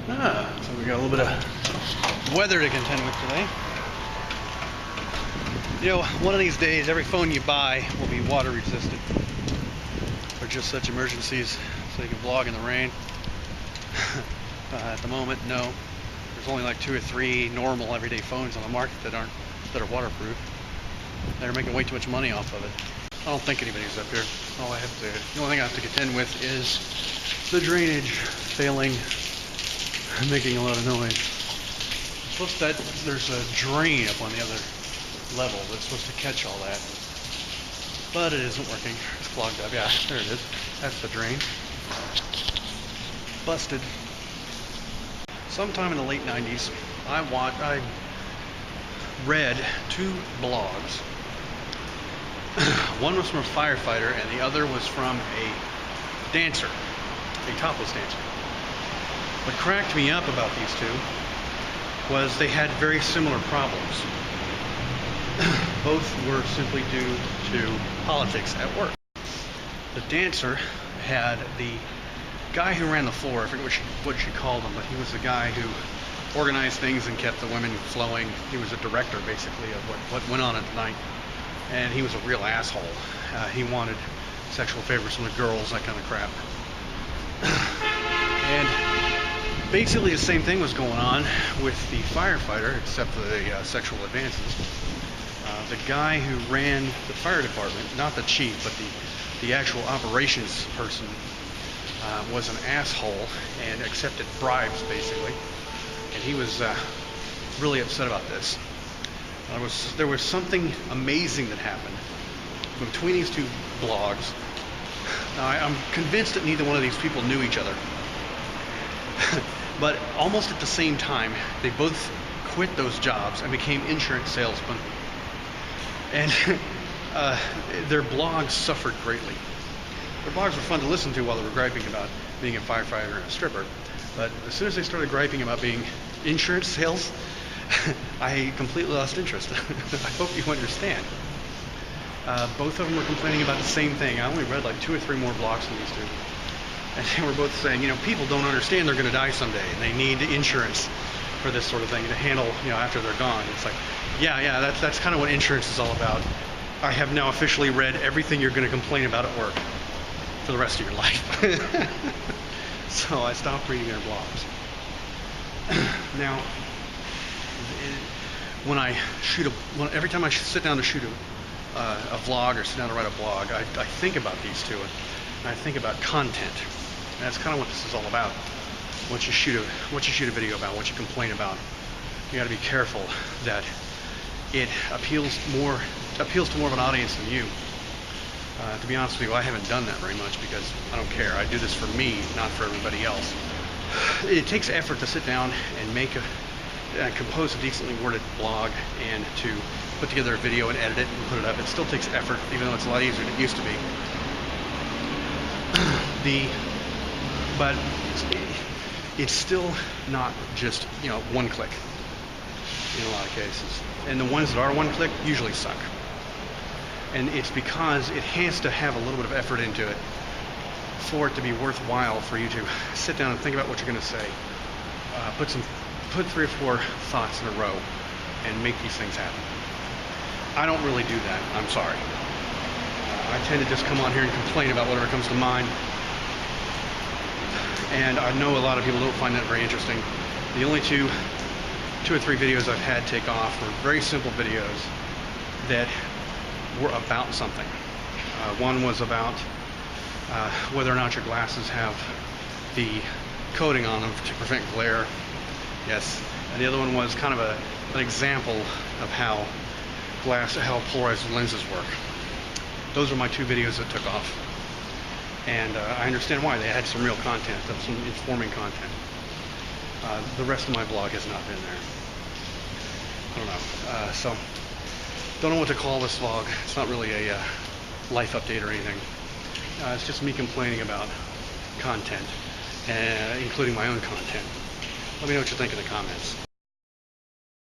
So we got a little bit of weather to contend with today. You know, one of these days, every phone you buy will be water resistant for just such emergencies, so you can vlog in the rain. At the moment, no. There's only like 2 or 3 normal everyday phones on the market that are waterproof. They're making way too much money off of it. I don't think anybody's up here. The only thing I have to contend with is the drainage failing, making a lot of noise. There's a drain up on the other level that's supposed to catch all that, but it isn't working. It's clogged up. Yeah, there it is. That's the drain. Busted. Sometime in the late 90s, I read 2 blogs. One was from a firefighter, and the other was from a dancer, a topless dancer. What cracked me up about these 2 was they had very similar problems. Both were simply due to politics at work. The dancer had the guy who ran the floor. I forget what she called him, but he was the guy who organized things and kept the women flowing. He was a director, basically, of what went on at the night. And he was a real asshole. He wanted sexual favors from the girls, that kind of crap. And basically the same thing was going on with the firefighter, except for the sexual advances. The guy who ran the fire department, not the chief, but the actual operations person, was an asshole and accepted bribes, basically. And he was really upset about this. There was something amazing that happened between these 2 blogs. Now, I'm convinced that neither one of these people knew each other. But almost at the same time, they both quit those jobs and became insurance salesmen. And their blogs suffered greatly. Their blogs were fun to listen to while they were griping about being a firefighter and a stripper. But as soon as they started griping about being insurance sales, I completely lost interest. I hope you understand. Both of them were complaining about the same thing. I only read like 2 or 3 more blogs from these 2. And they were both saying, people don't understand they're going to die someday, and they need insurance for this sort of thing to handle, after they're gone. It's like, yeah, that's kind of what insurance is all about. I have now officially read everything you're going to complain about at work for the rest of your life. So I stopped reading their blogs. Now, every time I sit down to shoot a vlog or sit down to write a blog, I think about these 2, and I think about content. And that's kind of what this is all about. What you shoot a video about, what you complain about, you got to be careful that it appeals to more of an audience than you. To be honest with you, I haven't done that very much because I don't care. I do this for me, not for everybody else. It takes effort to sit down and compose a decently worded blog and to put together a video and edit it and put it up. It still takes effort, even though it's a lot easier than it used to be. But it's still not just, one click in a lot of cases. And the ones that are one click usually suck. And it's because it has to have a little bit of effort into it for it to be worthwhile for you to sit down and think about what you're going to say. Put 3 or 4 thoughts in a row and make these things happen. I don't really do that. I'm sorry. I tend to just come on here and complain about whatever comes to mind. And I know a lot of people don't find that very interesting. The only 2 or 3 videos I've had take off were very simple videos that were about something. One was about whether or not your glasses have the coating on them to prevent glare. Yes. And the other one was kind of an example of how polarized lenses work. Those were my 2 videos that took off. And I understand why. They had some real content, some informing content. The rest of my blog has not been there. I don't know. So, don't know what to call this vlog. It's not really a life update or anything. It's just me complaining about content, including my own content. Let me know what you think in the comments.